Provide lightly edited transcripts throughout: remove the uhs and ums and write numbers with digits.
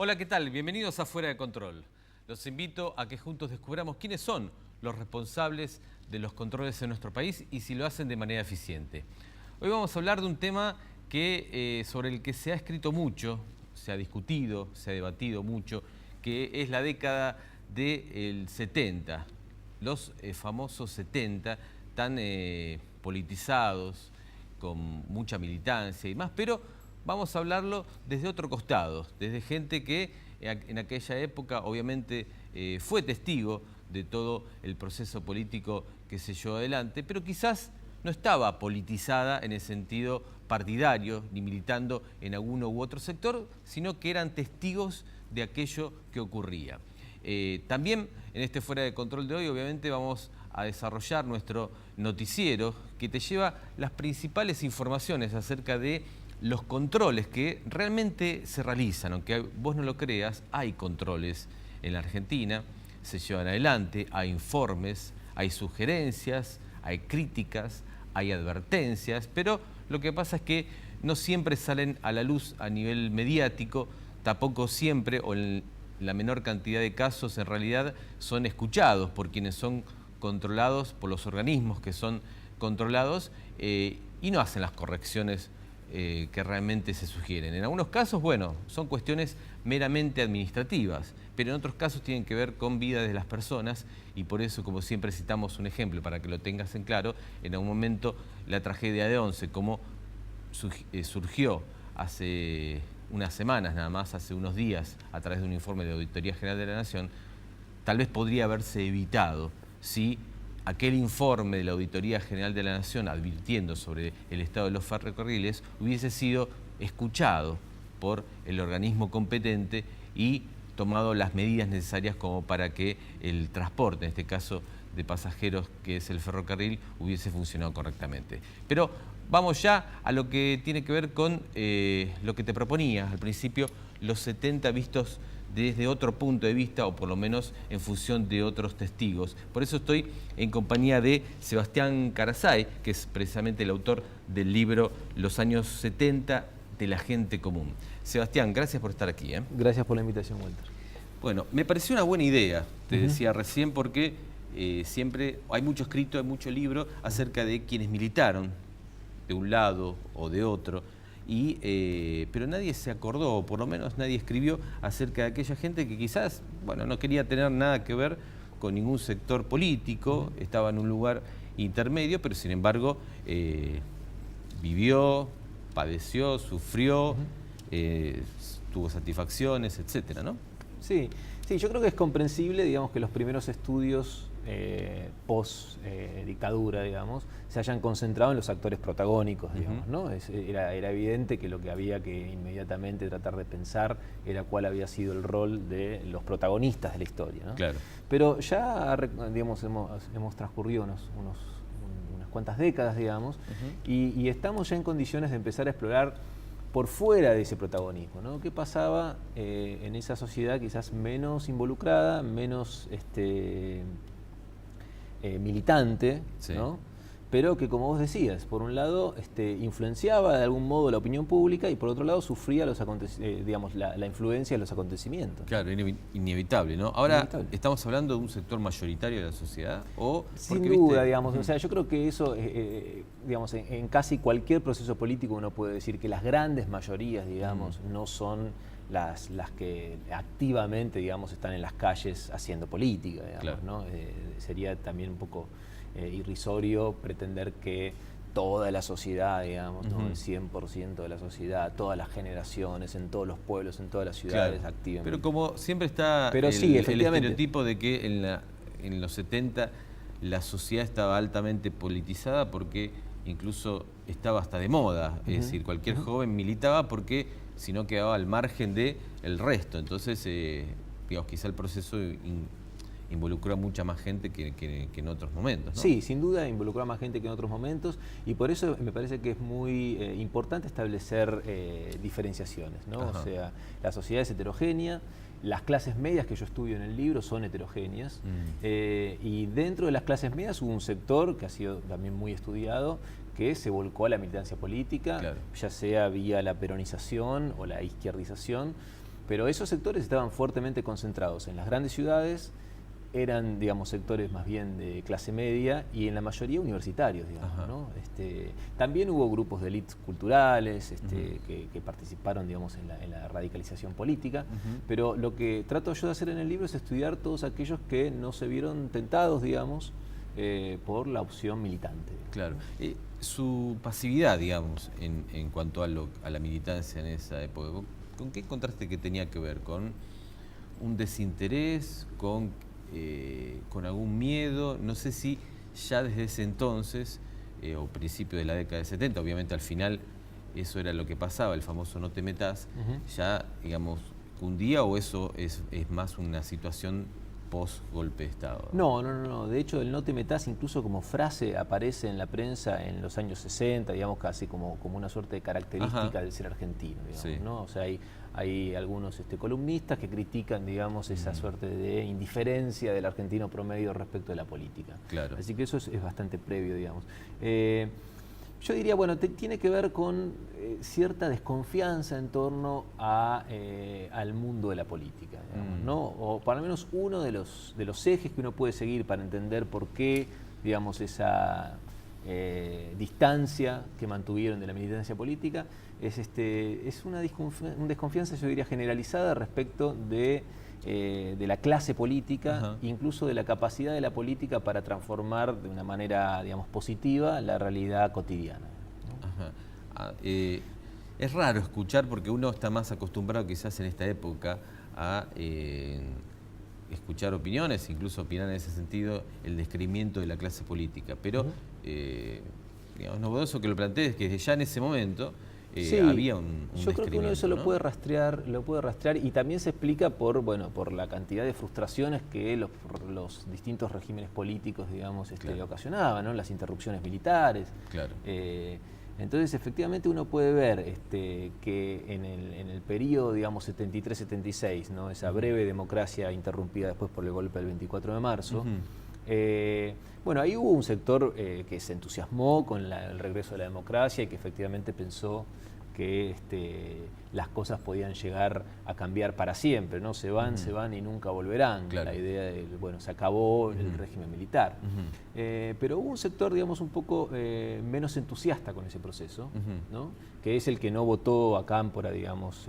Hola, ¿qué tal? Bienvenidos a Fuera de Control. Los invito a que juntos descubramos quiénes son los responsables de los controles en nuestro país y si lo hacen de manera eficiente. Hoy vamos a hablar de un tema sobre el que se ha escrito mucho, se ha discutido, se ha debatido mucho, que es la década del 70, los famosos 70, tan politizados, con mucha militancia y más, pero vamos a hablarlo desde otro costado, desde gente que en aquella época obviamente fue testigo de todo el proceso político que se llevó adelante, pero quizás no estaba politizada en el sentido partidario, ni militando en alguno u otro sector, sino que eran testigos de aquello que ocurría. También en este Fuera de Control de hoy, obviamente, vamos a desarrollar nuestro noticiero que te lleva las principales informaciones acerca de los controles que realmente se realizan. Aunque vos no lo creas, hay controles en la Argentina, se llevan adelante, hay informes, hay sugerencias, hay críticas, hay advertencias, pero lo que pasa es que no siempre salen a la luz a nivel mediático, tampoco siempre, o en la menor cantidad de casos, en realidad son escuchados por quienes son controlados, por los organismos que son controlados, y no hacen las correcciones que realmente se sugieren. En algunos casos, bueno, son cuestiones meramente administrativas, pero en otros casos tienen que ver con vida de las personas y por eso, como siempre, citamos un ejemplo para que lo tengas en claro. En algún momento la tragedia de Once, como surgió hace unas semanas nada más, hace unos días, a través de un informe de la Auditoría General de la Nación, tal vez podría haberse evitado si aquel informe de la Auditoría General de la Nación advirtiendo sobre el estado de los ferrocarriles hubiese sido escuchado por el organismo competente y tomado las medidas necesarias como para que el transporte, en este caso de pasajeros, que es el ferrocarril, hubiese funcionado correctamente. Pero vamos ya a lo que tiene que ver con lo que te proponía al principio, los 70 vistos desde otro punto de vista, o por lo menos en función de otros testigos. Por eso estoy en compañía de Sebastián Carasay, que es precisamente el autor del libro Los años 70 de la gente común. Sebastián, gracias por estar aquí. Gracias por la invitación, Walter. Bueno, me pareció una buena idea, te decía recién, porque siempre hay mucho escrito, hay mucho libro acerca de quienes militaron de un lado o de otro, pero nadie se acordó, o por lo menos nadie escribió acerca de aquella gente que quizás, bueno, no quería tener nada que ver con ningún sector político, estaba en un lugar intermedio, pero sin embargo vivió, padeció, sufrió, tuvo satisfacciones, etcétera, ¿no? Sí, yo creo que es comprensible, digamos, que los primeros estudios post-dictadura, digamos, se hayan concentrado en los actores protagónicos, digamos, ¿no? Era evidente que lo que había que inmediatamente tratar de pensar era cuál había sido el rol de los protagonistas de la historia, ¿no? Claro. Pero ya, digamos, hemos transcurrido unas cuantas décadas, digamos, y estamos ya en condiciones de empezar a explorar por fuera de ese protagonismo, ¿no? ¿Qué pasaba en esa sociedad quizás menos involucrada, menos militante, sí, ¿no? Pero que, como vos decías, por un lado influenciaba de algún modo la opinión pública y por otro lado sufría digamos, la influencia de los acontecimientos? Claro, inevitable, ¿no? Ahora, Inevitable. ¿estamos hablando de un sector mayoritario de la sociedad? Sin duda, digamos, o sea, yo creo que eso, digamos, en casi cualquier proceso político uno puede decir que las grandes mayorías, digamos, no son las que activamente, digamos, están en las calles haciendo política, digamos, claro, ¿no? Sería también un poco irrisorio pretender que toda la sociedad, digamos, ¿no? El 100% de la sociedad, todas las generaciones, en todos los pueblos, en todas las ciudades, claro, activen. pero como siempre está el estereotipo de que en los 70 la sociedad estaba altamente politizada porque incluso estaba hasta de moda, es decir, cualquier joven militaba porque si no quedaba al margen del resto. Entonces, digamos, quizá el proceso involucró a mucha más gente que en otros momentos, ¿no? Sí, sin duda involucró a más gente que en otros momentos y por eso me parece que es muy importante establecer diferenciaciones, ¿no? O sea, la sociedad es heterogénea, las clases medias que yo estudio en el libro son heterogéneas y dentro de las clases medias hubo un sector que ha sido también muy estudiado que se volcó a la militancia política, ya sea vía la peronización o la izquierdización. pero esos sectores estaban fuertemente concentrados en las grandes ciudades, eran, digamos, sectores más bien de clase media y en la mayoría universitarios, digamos, ¿no? También hubo grupos de élites culturales que participaron, digamos, en la radicalización política, pero lo que trato yo de hacer en el libro es estudiar todos aquellos que no se vieron tentados, digamos, por la opción militante. Claro. Su pasividad, digamos, en cuanto a la militancia en esa época, ¿con qué encontraste que tenía que ver? ¿Con un desinterés? ¿Con algún miedo? No sé si ya desde ese entonces, o principio de la década de 70, obviamente al final eso era lo que pasaba, el famoso no te metas, ya, digamos, cundía, o eso es más una situación post-golpe de Estado. No. De hecho, el no te metas incluso como frase aparece en la prensa en los años 60, digamos, casi como una suerte de característica del ser argentino, digamos, ¿no? O sea, hay algunos columnistas que critican, digamos, esa suerte de indiferencia del argentino promedio respecto de la política. Claro. Así que eso es bastante previo, digamos. Yo diría, bueno, tiene que ver con cierta desconfianza en torno al mundo de la política, digamos, ¿no? O por lo menos uno de los ejes que uno puede seguir para entender por qué, digamos, esa distancia que mantuvieron de la militancia política es una desconfianza, yo diría, generalizada respecto de la clase política, incluso de la capacidad de la política para transformar de una manera, digamos, positiva la realidad cotidiana, ¿no? Es raro escuchar, porque uno está más acostumbrado quizás en esta época a escuchar opiniones, incluso opinar en ese sentido, el descreimiento de la clase política, pero digamos, novedoso que lo plantees, que ya en ese momento había un yo creo que uno eso, ¿no?, lo puede rastrear, y también se explica por la cantidad de frustraciones que los distintos regímenes políticos, digamos, ocasionaban, ¿no? Las interrupciones militares. Claro. Entonces, efectivamente, uno puede ver que en el periodo, digamos, 73-76, ¿no?, esa breve democracia interrumpida después por el golpe del 24 de marzo, bueno, ahí hubo un sector que se entusiasmó con el regreso de la democracia y que efectivamente pensó que las cosas podían llegar a cambiar para siempre, ¿no? Se van y nunca volverán. Claro. La idea de, bueno, se acabó el régimen militar. Pero hubo un sector, digamos, un poco menos entusiasta con ese proceso, ¿no?, que es el que no votó a Cámpora, digamos,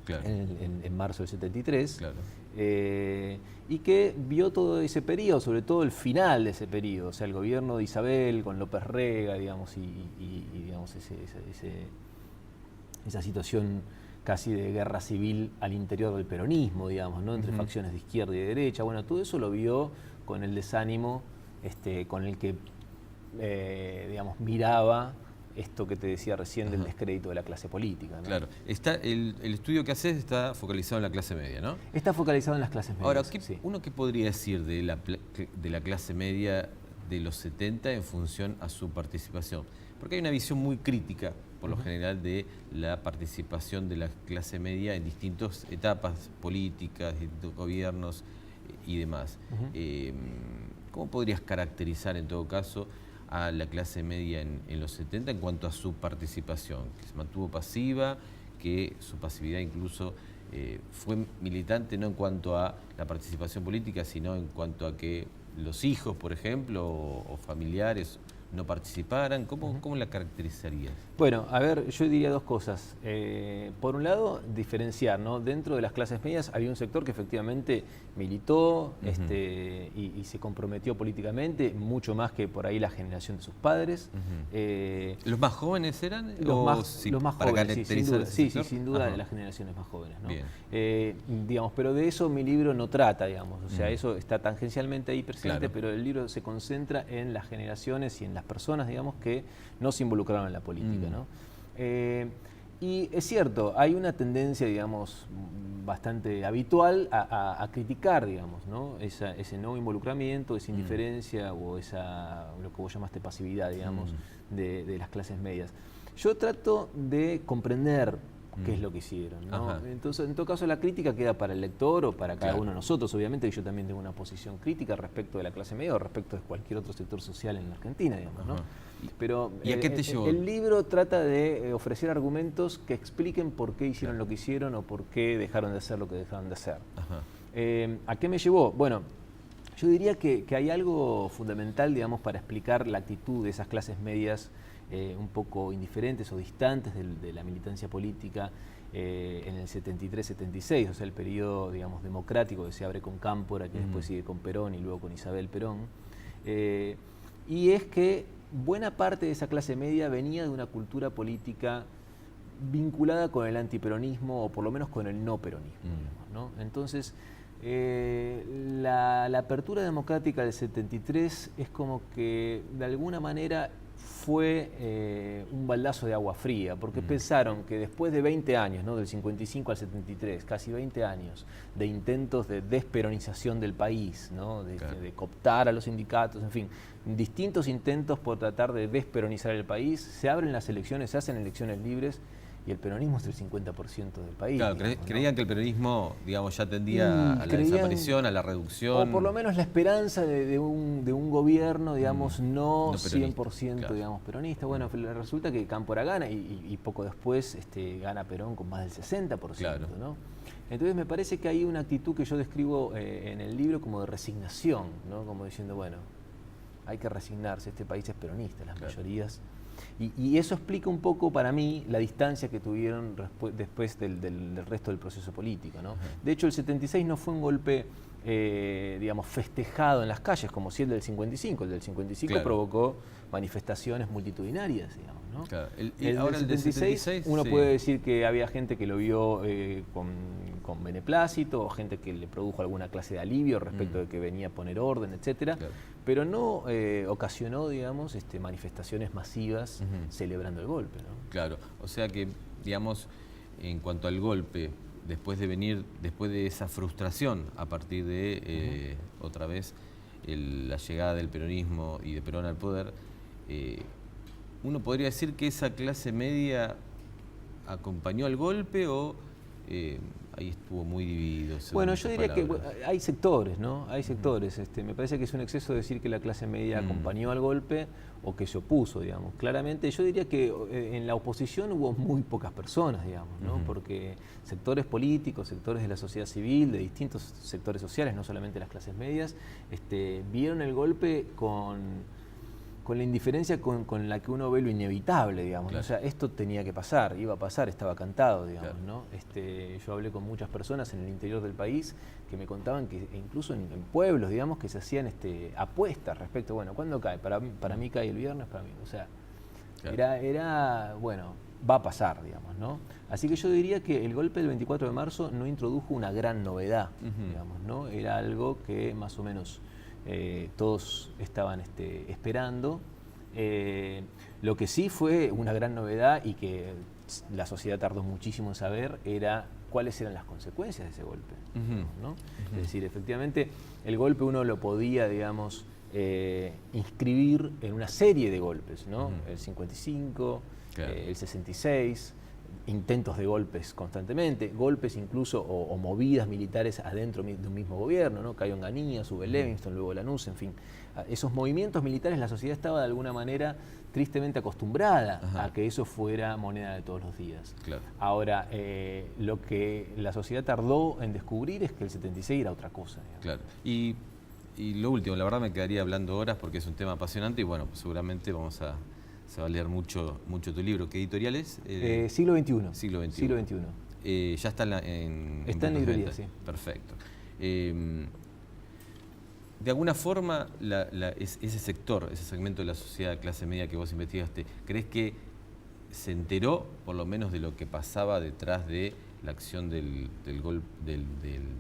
claro, en marzo del 73. Claro. Y que vio todo ese periodo, sobre todo el final de ese periodo, o sea, el gobierno de Isabel con López Rega, digamos, y digamos, esa situación casi de guerra civil al interior del peronismo, digamos, ¿no?, entre facciones de izquierda y de derecha. Bueno, todo eso lo vio con el desánimo con el que, digamos, miraba esto que te decía recién del descrédito de la clase política, ¿no? Claro. El estudio que haces está focalizado en la clase media, ¿no? Está focalizado en las clases medias. Ahora, ¿uno qué podría decir de la clase media de los 70 en función a su participación? Porque hay una visión muy crítica, por lo general, de la participación de la clase media en distintas etapas políticas, distintos gobiernos y demás. ¿Cómo podrías caracterizar, en todo caso, a la clase media en los 70 en cuanto a su participación? Que se mantuvo pasiva, que su pasividad incluso fue militante, no en cuanto a la participación política, sino en cuanto a que los hijos, por ejemplo, o familiares no participaran. ¿Cómo la caracterizarías? Bueno, a ver, yo diría dos cosas. Por un lado, diferenciar, ¿no? Dentro de las clases medias había un sector que efectivamente militó y se comprometió políticamente, mucho más que por ahí la generación de sus padres. ¿Los más jóvenes eran? Los más jóvenes, sí, sin duda, de las generaciones más jóvenes, ¿no? Digamos, pero de eso mi libro no trata, digamos. O sea, eso está tangencialmente ahí presente, claro, pero el libro se concentra en las generaciones y en las personas, digamos, que no se involucraron en la política, ¿no? Y es cierto, hay una tendencia, digamos, bastante habitual a criticar, digamos, ¿no?, ese no involucramiento, esa indiferencia o lo que vos llamaste pasividad, digamos, de las clases medias. Yo trato de comprender qué es lo que hicieron, ¿no? Entonces, en todo caso, la crítica queda para el lector o para cada uno de nosotros. Obviamente, yo también tengo una posición crítica respecto de la clase media o respecto de cualquier otro sector social en la Argentina, digamos, ¿no? Pero ¿Y a qué te llevó? el libro trata de ofrecer argumentos que expliquen por qué hicieron lo que hicieron o por qué dejaron de hacer lo que dejaron de hacer. ¿A qué me llevó? Bueno, yo diría que hay algo fundamental, digamos, para explicar la actitud de esas clases medias un poco indiferentes o distantes de la militancia política en el 73-76, o sea, el periodo, digamos, democrático que se abre con Cámpora, que después sigue con Perón y luego con Isabel Perón. Y es que buena parte de esa clase media venía de una cultura política vinculada con el antiperonismo o por lo menos con el no peronismo, digamos, ¿no? Entonces, la apertura democrática del 73 es como que de alguna manera fue un baldazo de agua fría, porque pensaron que después de 20 años, ¿no? Del 55 al 73, casi 20 años de intentos de desperonización del país, ¿no? De cooptar a los sindicatos, en fin, distintos intentos por tratar de desperonizar el país, se abren las elecciones, se hacen elecciones libres, y el peronismo es el 50% del país. Claro, digamos, creían que el peronismo, digamos, ya tendía a la desaparición, a la reducción. O por lo menos la esperanza de un gobierno, digamos, no 100% digamos, peronista. Bueno, resulta que Cámpora gana y poco después gana Perón con más del 60%. ¿No? Entonces me parece que hay una actitud que yo describo en el libro como de resignación, ¿no? Como diciendo, bueno, hay que resignarse, este país es peronista, las mayorías. Y eso explica un poco para mí la distancia que tuvieron después del resto del proceso político, ¿no? De hecho, el 76 no fue un golpe, digamos, festejado en las calles, como si el del 55. El del 55 provocó manifestaciones multitudinarias, digamos, ¿no? Claro. Ahora el del 76 uno puede decir que había gente que lo vio con beneplácito, o gente que le produjo alguna clase de alivio respecto de que venía a poner orden, etcétera, pero no ocasionó, digamos, manifestaciones masivas celebrando el golpe, ¿no? Claro, o sea que, digamos, en cuanto al golpe, después de esa frustración a partir de, otra vez, la llegada del peronismo y de Perón al poder, uno podría decir que esa clase media acompañó al golpe o ahí estuvo muy dividido. Bueno, yo diría que hay sectores, ¿no? Hay sectores. Me parece que es un exceso decir que la clase media acompañó al golpe o que se opuso, digamos. Claramente, yo diría que en la oposición hubo muy pocas personas, digamos, ¿no? Porque sectores políticos, sectores de la sociedad civil, de distintos sectores sociales, no solamente las clases medias, vieron el golpe con la indiferencia con la que uno ve lo inevitable, digamos. O sea, esto tenía que pasar, iba a pasar, estaba cantado, digamos, ¿no? Yo hablé con muchas personas en el interior del país que me contaban que incluso en pueblos, digamos, que se hacían apuestas respecto, bueno, ¿cuándo cae? Para mí cae el viernes, para mí, o sea, era, bueno, va a pasar, digamos, ¿no? Así que yo diría que el golpe del 24 de marzo no introdujo una gran novedad, digamos, ¿no? Era algo que más o menos todos estaban esperando. Lo que sí fue una gran novedad y que la sociedad tardó muchísimo en saber era cuáles eran las consecuencias de ese golpe, ¿no? Es decir, efectivamente, el golpe uno lo podía, digamos, inscribir en una serie de golpes, ¿no? El 55, el 66, intentos de golpes constantemente, golpes incluso o movidas militares adentro de un mismo gobierno, ¿no? Cayo Onganía, sube Livingston, luego Lanús, en fin. Esos movimientos militares, la sociedad estaba de alguna manera tristemente acostumbrada a que eso fuera moneda de todos los días. Ahora, lo que la sociedad tardó en descubrir es que el 76 era otra cosa, digamos. Claro. Y lo último, la verdad me quedaría hablando horas porque es un tema apasionante y bueno, seguramente se va a leer mucho tu libro. ¿Qué editorial es? Siglo XXI. Siglo XXI. Siglo XXI. Ya está en librería, sí. Perfecto. De alguna forma, ese sector, ese segmento de la sociedad de clase media que vos investigaste, ¿crees que se enteró, por lo menos, de lo que pasaba detrás de la acción de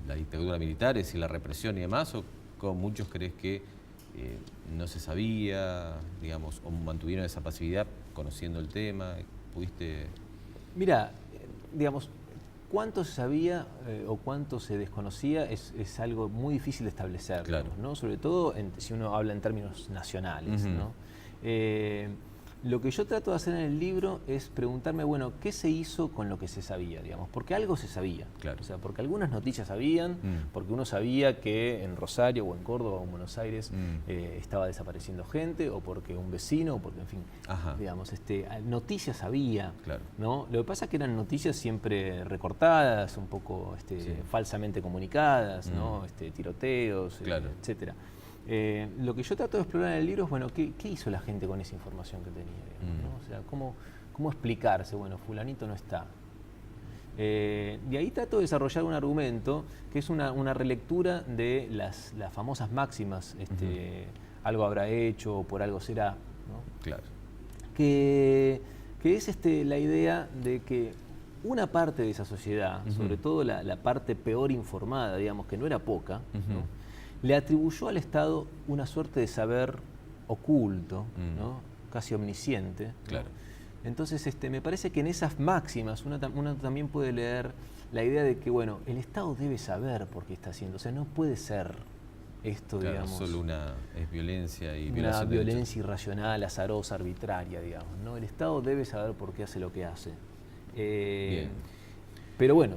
la dictadura militar, es decir, la represión y demás? ¿O como muchos crees que no se sabía, digamos, o mantuvieron esa pasividad conociendo el tema? ¿Pudiste...? Mira, digamos, cuánto se sabía o cuánto se desconocía es algo muy difícil de establecer, ¿no? Sobre todo si uno habla en términos nacionales, ¿no? Lo que yo trato de hacer en el libro es preguntarme, bueno, ¿qué se hizo con lo que se sabía, digamos? Porque algo se sabía. Claro. O sea, porque algunas noticias sabían, porque uno sabía que en Rosario o en Córdoba o en Buenos Aires estaba desapareciendo gente, o porque un vecino, o porque, en fin, digamos, noticias había, claro, ¿no? Lo que pasa es que eran noticias siempre recortadas, un poco falsamente comunicadas, ¿no? Tiroteos, claro, etcétera. Lo que yo trato de explorar en el libro es, bueno, ¿qué hizo la gente con esa información que tenía? Digamos, ¿no? O sea, ¿cómo explicarse? Bueno, fulanito no está. De ahí trato de desarrollar un argumento que es una relectura de las famosas máximas, algo habrá hecho, por algo será, ¿no? Claro. Que es la idea de que una parte de esa sociedad, sobre todo la parte peor informada, digamos, que no era poca, ¿no? Le atribuyó al Estado una suerte de saber oculto, ¿no? Casi omnisciente, ¿no? Claro. Entonces me parece que en esas máximas uno también puede leer la idea de que, bueno, el Estado debe saber por qué está haciendo, o sea, no puede ser esto, claro, digamos, solo es violencia y una violencia irracional, azarosa, arbitraria, digamos, ¿no? El Estado debe saber por qué hace lo que hace. Bien. Pero bueno,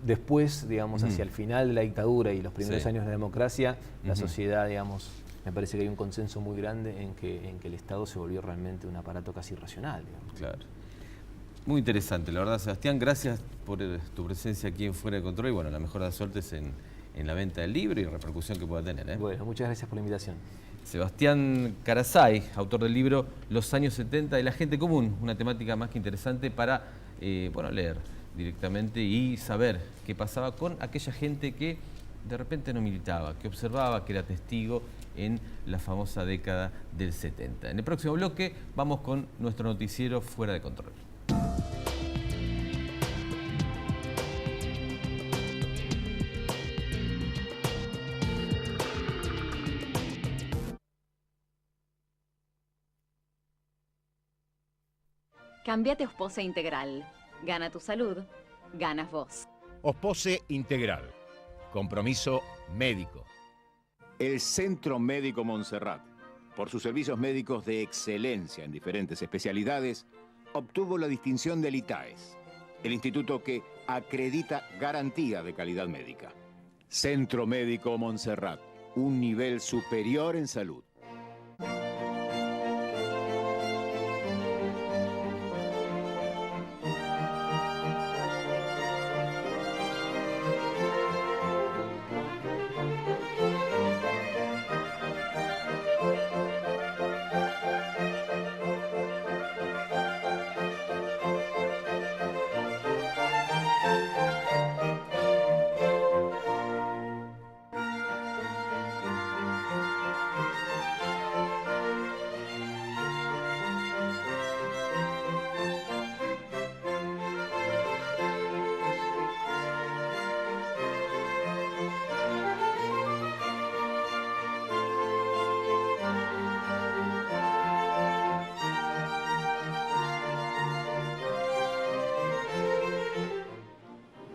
después, digamos, hacia el final de la dictadura y los primeros años de la democracia, la sociedad, digamos, me parece que hay un consenso muy grande en que el Estado se volvió realmente un aparato casi irracional, digamos. Claro. Muy interesante, la verdad, Sebastián. Gracias por tu presencia aquí en Fuera de Control y, bueno, la mejor de las suertes en la venta del libro y repercusión que pueda tener, ¿eh? Bueno, muchas gracias por la invitación. Sebastián Carasay, autor del libro Los años 70 de la gente común, una temática más que interesante para bueno, leer directamente y saber qué pasaba con aquella gente que de repente no militaba, que observaba, que era testigo en la famosa década del 70. En el próximo bloque vamos con nuestro noticiero Fuera de Control. Cámbiate a Ospose Integral. Gana tu salud, ganas vos. Ospose Integral. Compromiso médico. El Centro Médico Montserrat, por sus servicios médicos de excelencia en diferentes especialidades, obtuvo la distinción del ITAES, el instituto que acredita garantía de calidad médica. Centro Médico Montserrat, un nivel superior en salud.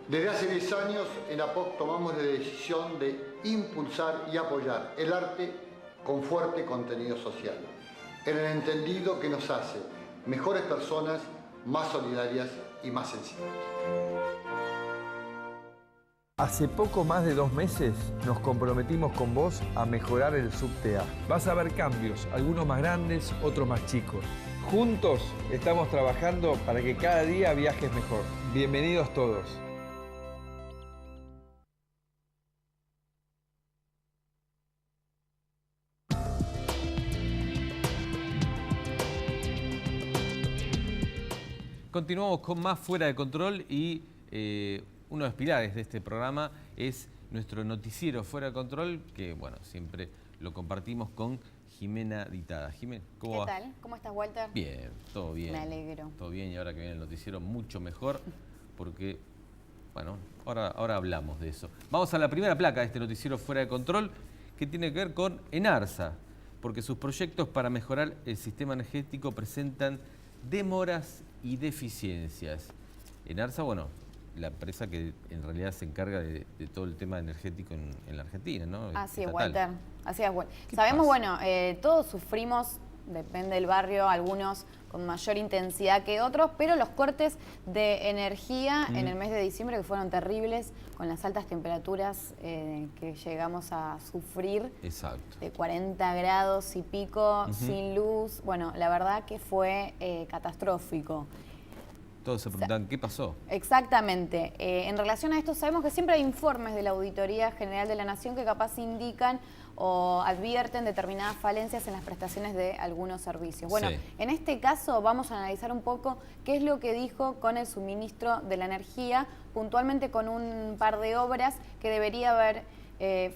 Desde hace 10 años en APOC tomamos la decisión de impulsar y apoyar el arte con fuerte contenido social, en el entendido que nos hace mejores personas, más solidarias y más sensibles. Hace poco más de 2 meses nos comprometimos con vos a mejorar el subte A. Vas a ver cambios, algunos más grandes, otros más chicos. Juntos estamos trabajando para que cada día viajes mejor. Bienvenidos todos. Continuamos con más Fuera de Control y uno de los pilares de este programa es nuestro noticiero Fuera de Control, que bueno, siempre lo compartimos con Jimena Ditada. Jimena, ¿cómo va? ¿Qué tal? ¿Cómo estás, Walter? Bien, todo bien. Me alegro. Todo bien, y ahora que viene el noticiero mucho mejor, porque, bueno, ahora hablamos de eso. Vamos a la primera placa de este noticiero Fuera de Control, que tiene que ver con Enarsa, porque sus proyectos para mejorar el sistema energético presentan demoras y deficiencias. Enarsa, bueno, la empresa que en realidad se encarga de todo el tema energético en la Argentina, ¿no? Así es, Estatal. Walter. Así es, Walter. ¿Qué Sabemos, pasa? bueno, todos sufrimos depende del barrio, algunos con mayor intensidad que otros, pero los cortes de energía en el mes de diciembre que fueron terribles, con las altas temperaturas que llegamos a sufrir. Exacto. De 40 grados y pico, sin luz. Bueno, la verdad que fue catastrófico. Todos se preguntan, ¿qué pasó? Exactamente. En relación a esto, sabemos que siempre hay informes de la Auditoría General de la Nación que capaz indican o advierten determinadas falencias en las prestaciones de algunos servicios. Bueno, en este caso vamos a analizar un poco qué es lo que dijo con el suministro de la energía, puntualmente con un par de obras que debería haber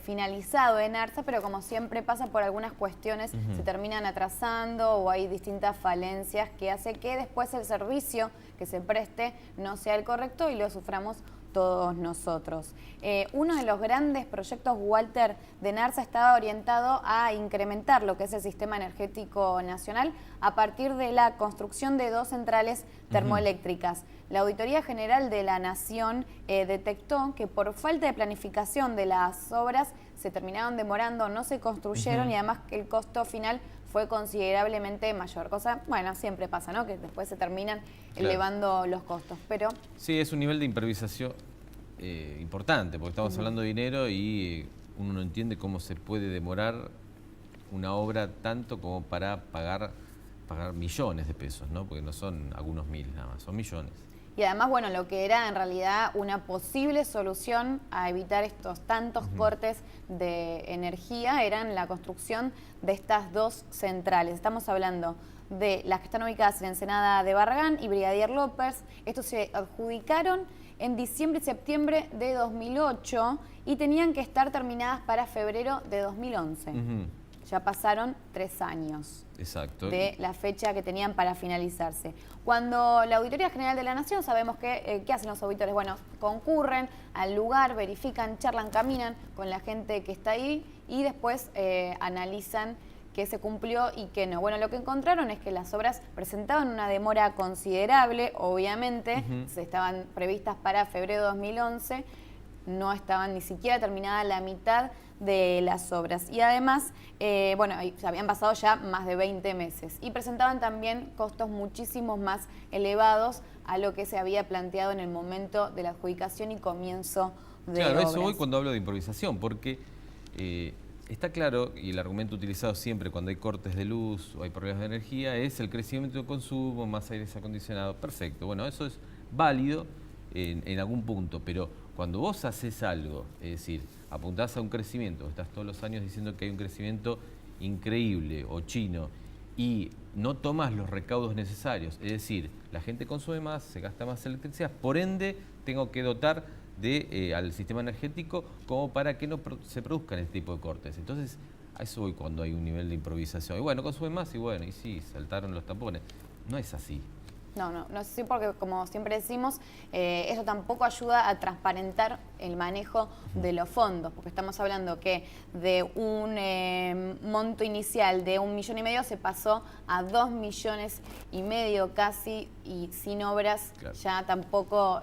finalizado en ARSA, pero como siempre pasa, por algunas cuestiones se terminan atrasando o hay distintas falencias que hace que después el servicio que se preste no sea el correcto y lo suframos todos nosotros. Uno de los grandes proyectos, Walter, de NARSA estaba orientado a incrementar lo que es el sistema energético nacional a partir de la construcción de 2 centrales termoeléctricas. La Auditoría General de la Nación detectó que por falta de planificación de las obras se terminaron demorando, no se construyeron y además que el costo final fue considerablemente mayor. Cosa, bueno, siempre pasa, ¿no? Que después se terminan elevando los costos, pero... Sí, es un nivel de improvisación importante, porque estamos hablando de dinero y uno no entiende cómo se puede demorar una obra tanto como para pagar millones de pesos, ¿no? Porque no son algunos miles nada más, son millones. Y además, bueno, lo que era en realidad una posible solución a evitar estos tantos cortes de energía eran la construcción de estas 2 centrales. Estamos hablando de las que están ubicadas en Ensenada de Barragán y Brigadier López. Estos se adjudicaron en diciembre y septiembre de 2008 y tenían que estar terminadas para febrero de 2011. Ya pasaron 3 años. Exacto. De la fecha que tenían para finalizarse. Cuando la Auditoría General de la Nación, sabemos que, ¿qué hacen los auditores? Bueno, concurren al lugar, verifican, charlan, caminan con la gente que está ahí y después analizan qué se cumplió y qué no. Bueno, lo que encontraron es que las obras presentaban una demora considerable, obviamente, estaban previstas para febrero de 2011, no estaban ni siquiera terminada la mitad de las obras. Y además, bueno, se habían pasado ya más de 20 meses y presentaban también costos muchísimos más elevados a lo que se había planteado en el momento de la adjudicación y comienzo de obras. Claro, eso voy cuando hablo de improvisación, porque está claro, y el argumento utilizado siempre cuando hay cortes de luz o hay problemas de energía, es el crecimiento de consumo, más aire acondicionado. Perfecto, bueno, eso es válido en algún punto, pero cuando vos haces algo, es decir, apuntás a un crecimiento, estás todos los años diciendo que hay un crecimiento increíble o chino y no tomas los recaudos necesarios, es decir, la gente consume más, se gasta más electricidad, por ende tengo que dotar al sistema energético como para que no se produzcan este tipo de cortes. Entonces, a eso voy cuando hay un nivel de improvisación. Y bueno, consume más y bueno, y sí, saltaron los tapones. No es así. No es así porque, como siempre decimos, eso tampoco ayuda a transparentar el manejo de los fondos, porque estamos hablando que de un monto inicial de 1,5 millones se pasó a 2,5 millones casi, y sin obras ya tampoco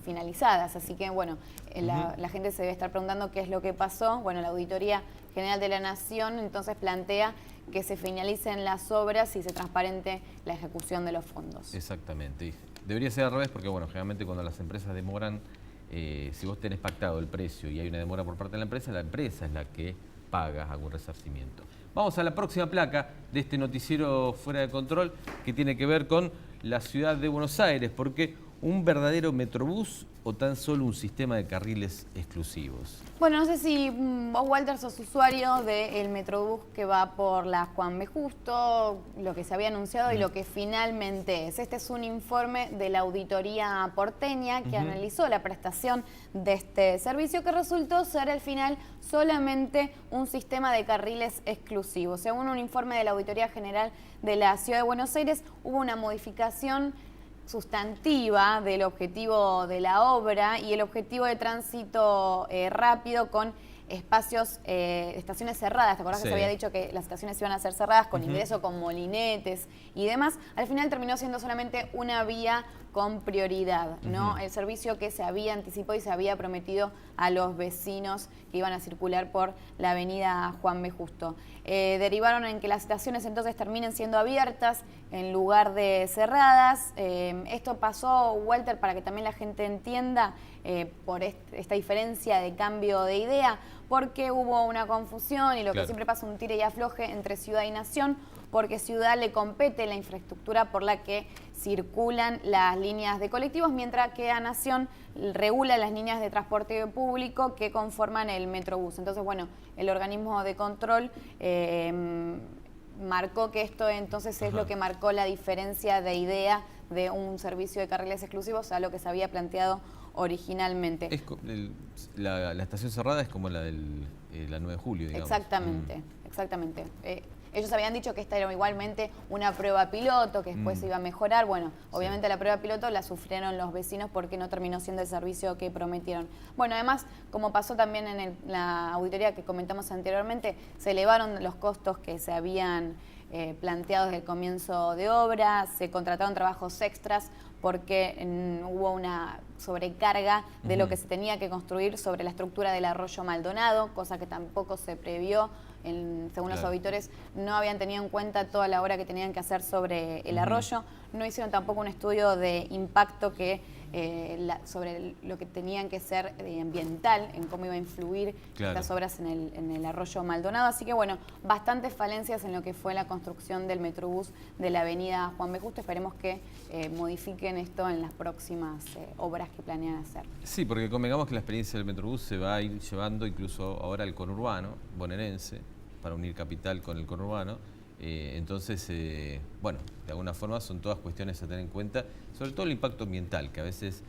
finalizadas. Así que, bueno, la gente se debe estar preguntando qué es lo que pasó. Bueno, la Auditoría General de la Nación entonces plantea que se finalicen las obras y se transparente la ejecución de los fondos. Exactamente. Debería ser al revés porque, bueno, generalmente cuando las empresas demoran, si vos tenés pactado el precio y hay una demora por parte de la empresa es la que paga algún resarcimiento. Vamos a la próxima placa de este noticiero Fuera de Control, que tiene que ver con la ciudad de Buenos Aires, porque ¿un verdadero metrobús o tan solo un sistema de carriles exclusivos? Bueno, no sé si vos, Walter, sos usuario del Metrobús que va por la Juan B. Justo, lo que se había anunciado y lo que finalmente es. Este es un informe de la Auditoría Porteña que analizó la prestación de este servicio, que resultó ser al final solamente un sistema de carriles exclusivos. Según un informe de la Auditoría General de la Ciudad de Buenos Aires, hubo una modificación sustantiva del objetivo de la obra y el objetivo de tránsito rápido con espacios, estaciones cerradas. ¿Te acordás que se había dicho que las estaciones iban a ser cerradas con ingreso con molinetes y demás? Al final terminó siendo solamente una vía con prioridad, ¿no? El servicio que se había anticipado y se había prometido a los vecinos que iban a circular por la avenida Juan B. Justo. Derivaron en que las estaciones entonces terminen siendo abiertas en lugar de cerradas. Esto pasó, Walter, para que también la gente entienda, por esta diferencia de cambio de idea, porque hubo una confusión y lo que siempre pasa, un tire y afloje entre ciudad y nación, porque Ciudad le compete la infraestructura por la que circulan las líneas de colectivos, mientras que a Nación regula las líneas de transporte público que conforman el Metrobús. Entonces, bueno, el organismo de control marcó que esto entonces es lo que marcó la diferencia de idea de un servicio de carriles exclusivos a lo que se había planteado originalmente. La estación cerrada es como la del la 9 de julio, digamos. Exactamente, exactamente. Ellos habían dicho que esta era igualmente una prueba piloto, que después se iba a mejorar. Bueno, obviamente la prueba piloto la sufrieron los vecinos porque no terminó siendo el servicio que prometieron. Bueno, además, como pasó también en la auditoría que comentamos anteriormente, se elevaron los costos que se habían planteado desde el comienzo de obra, se contrataron trabajos extras porque hubo una sobrecarga de lo que se tenía que construir sobre la estructura del arroyo Maldonado, cosa que tampoco se previó. Según los auditores, no habían tenido en cuenta toda la obra que tenían que hacer sobre el arroyo. No hicieron tampoco un estudio de impacto sobre lo que tenían que ser ambiental, en cómo iba a influir estas obras en el arroyo Maldonado. Así que, bueno, bastantes falencias en lo que fue la construcción del Metrobús de la avenida Juan B. Justo. Esperemos que modifiquen esto en las próximas obras que planean hacer. Sí, porque convengamos que la experiencia del Metrobús se va a ir llevando incluso ahora al conurbano bonaerense, para unir capital con el conurbano. Entonces, bueno, de alguna forma son todas cuestiones a tener en cuenta, sobre todo el impacto ambiental, que a veces,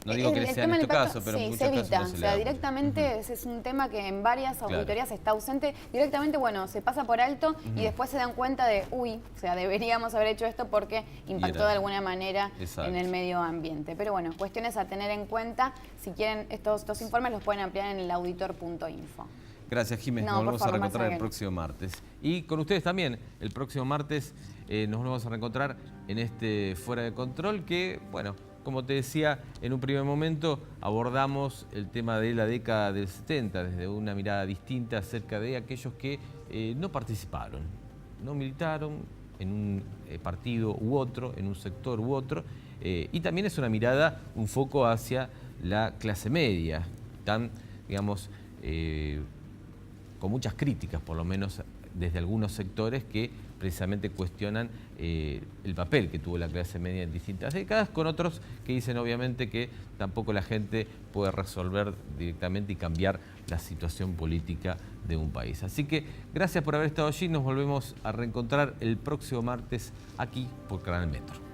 no digo que sea en este caso, pero en muchos casos no se le da. Directamente es un tema que en varias auditorías está ausente. Directamente, bueno, se pasa por alto y después se dan cuenta de, o sea, deberíamos haber hecho esto porque impactó de alguna manera en el medio ambiente. Pero bueno, cuestiones a tener en cuenta. Si quieren estos informes los pueden ampliar en el auditor.info. Gracias, Jiménez. Nos volvemos a reencontrar el próximo martes. Y con ustedes también, el próximo martes nos volvemos a reencontrar en este Fuera de Control que, bueno, como te decía, en un primer momento abordamos el tema de la década del 70 desde una mirada distinta acerca de aquellos que no participaron, no militaron en un partido u otro, en un sector u otro, y también es una mirada, un foco hacia la clase media, tan, digamos, con muchas críticas, por lo menos desde algunos sectores que precisamente cuestionan el papel que tuvo la clase media en distintas décadas, con otros que dicen obviamente que tampoco la gente puede resolver directamente y cambiar la situación política de un país. Así que gracias por haber estado allí, nos volvemos a reencontrar el próximo martes aquí por Canal Metro.